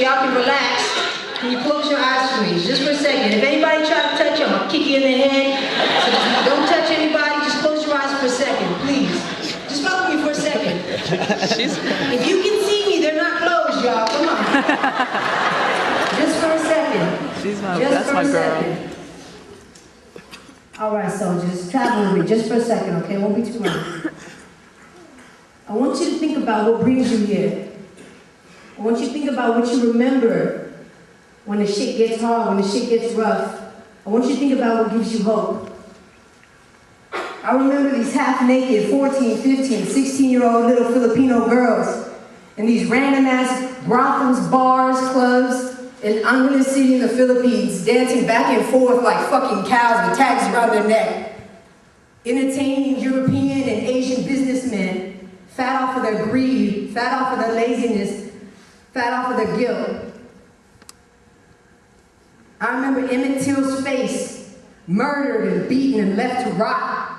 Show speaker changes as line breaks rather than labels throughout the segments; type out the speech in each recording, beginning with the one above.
y'all can relax. Can you close your eyes for me, just for a second? If anybody tries to touch you, I'm gonna kick you in the head. So just don't touch anybody, just close your eyes for a second, please. Just follow me for a second. If you can see me, they're not closed, y'all, come on. Just for a second.
That's my girl.
All right, soldiers, travel with me just for a second, okay? It won't be too long. I want you to think about what brings you here. I want you to think about what you remember when the shit gets hard, when the shit gets rough. I want you to think about what gives you hope. I remember these half-naked 14, 15, 16-year-old little Filipino girls in these random-ass brothels, bars, clubs, in Angeles City in the Philippines, dancing back and forth like fucking cows with tags around their neck. Entertaining European and Asian businessmen, fat off of their greed, fat off of their laziness, fat off of their guilt. I remember Emmett Till's face, murdered and beaten and left to rot.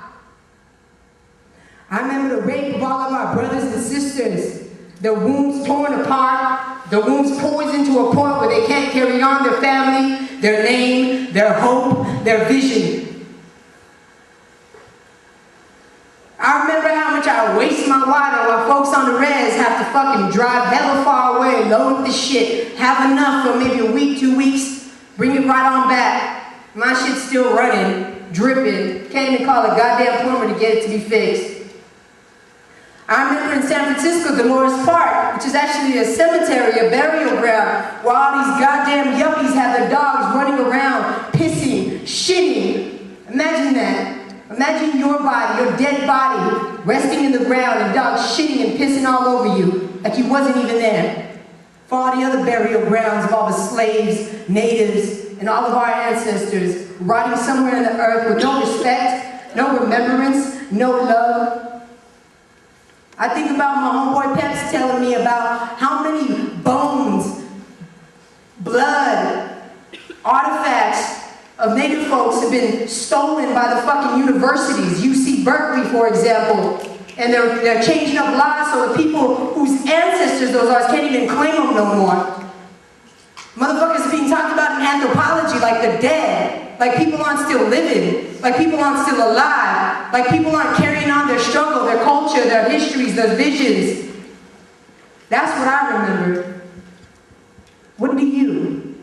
I remember the rape of all of our brothers and sisters, their wombs torn apart, their wombs poisoned to a point where they can't carry on their family, their name, their hope, their vision. I remember how much I waste my water while folks on the res have to fucking drive hella far away, load the shit, have enough for maybe a week, 2 weeks, bring it right on back. My shit's still running, dripping, can't even call a goddamn plumber to get it to be fixed. I remember in San Francisco, Dolores Park, which is actually a cemetery, a burial ground, where all these goddamn yuppies have their dogs running around, pissing, shitting. Imagine that. Imagine your body, your dead body, resting in the ground and dogs shitting and pissing all over you, like you wasn't even there. For all the other burial grounds of all the slaves, natives, and all of our ancestors, rotting somewhere in the earth with no respect, no remembrance, no love. I think about my homeboy Peps telling me about how many bones, blood, artifacts of Native folks have been stolen by the fucking universities, UC Berkeley, for example, and they're changing up laws so the people whose ancestors those are can't even claim them no more. Motherfuckers are being talked about in anthropology like they're dead, like people aren't still living, like people aren't still alive, like people aren't carrying on their struggle, their culture, their histories, their visions. That's what I remember. What do you?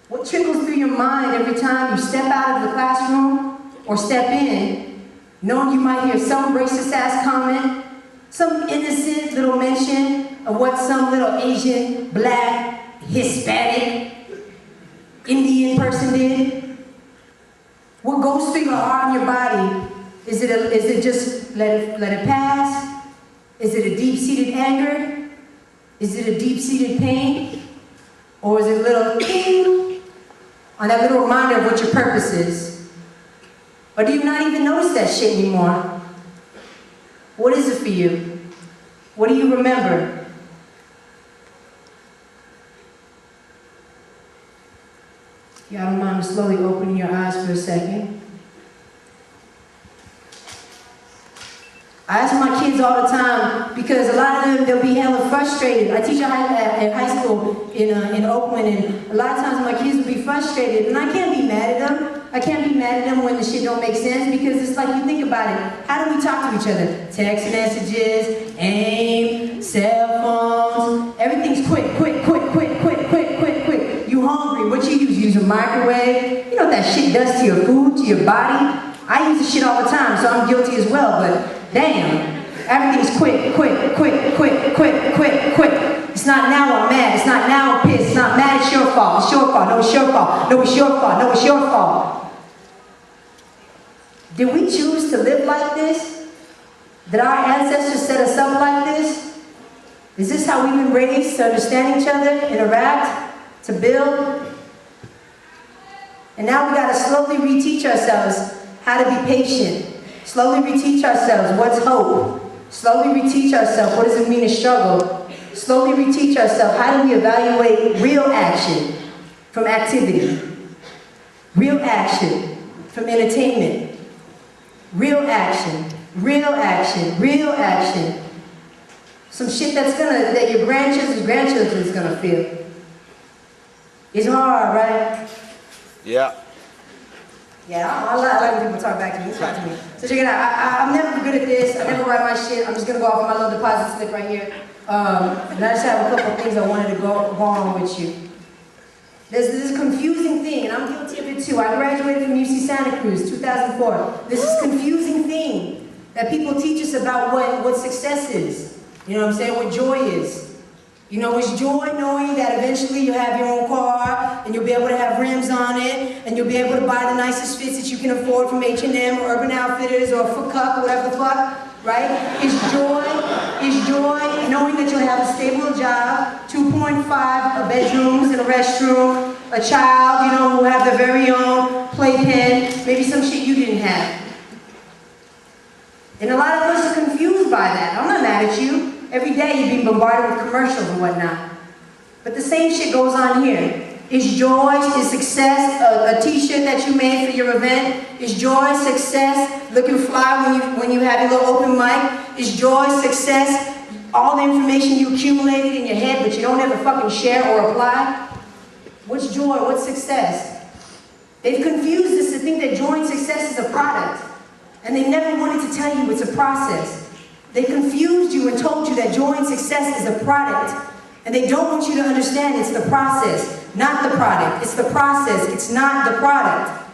What trickles through your mind every time you step out of the classroom or step in, knowing you might hear some racist-ass comment, some innocent little mention of what some little Asian, black, Hispanic, Indian person did? What goes through your heart and your body? Is it just let it pass? Is it a deep-seated anger? Is it a deep-seated pain? Or is it a little ding on that little reminder of what your purpose is? Or do you not even notice that shit anymore? What is it for you? What do you remember? Y'all don't mind slowly opening your eyes for a second. I ask my kids all the time because a lot of them, they'll be hella frustrated. I teach at high school in Oakland, and a lot of times my kids will be frustrated, and I can't be mad at them. I can't be mad at them when the shit don't make sense, because it's like, you think about it. How do we talk to each other? Text messages, AIM, cell phones, everything's quick. You hungry, what you use? You use a microwave? You know what that shit does to your food, to your body? I use the shit all the time, so I'm guilty as well, but damn, everything's quick. It's not now I'm mad, it's not now I'm pissed, it's not mad, it's your fault, no, it's your fault. Did we choose to live like this? Did our ancestors set us up like this? Is this how we've been raised, to understand each other, interact, to build? And now we gotta slowly reteach ourselves how to be patient. Slowly reteach ourselves what's hope. Slowly reteach ourselves what does it mean to struggle. Slowly reteach ourselves how do we evaluate real action from activity. Real action from entertainment. Real action. some shit that your grandchildren's gonna feel. It's hard, right?
Yeah.
Yeah, I like when people talk back to me. Talk to me. So check it out. I'm never good at this. I never write my shit. I'm just gonna go off my little deposit slip right here. And I just have a couple of things I wanted to go on with you. There's this confusing thing, and I'm guilty of it too. I graduated from UC Santa Cruz, 2004. This is confusing thing that people teach us about what success is. You know what I'm saying? What joy is. You know, it's joy knowing that eventually you'll have your own car, and you'll be able to have rims on it, and you'll be able to buy the nicest fits that you can afford from H&M or Urban Outfitters or Foot Cup or whatever the fuck, right? It's joy knowing that you'll have a stable job, 2.5 bedrooms and a restroom, a child, you know, who have their very own playpen, maybe some shit you didn't have. And a lot of us are confused by that. I'm not mad at you. Every day you're being bombarded with commercials and whatnot. But the same shit goes on here. Is joy, is success a t-shirt that you made for your event? Is joy, success, looking fly when you have your little open mic? Is joy, success, all the information you accumulated in your head but you don't ever fucking share or apply? What's joy? What's success? They've confused us to think that joy and success is a product. And they never wanted to tell you it's a process. They confused you and told you that joy and success is a product. And they don't want you to understand it's the process, not the product. It's the process, it's not the product.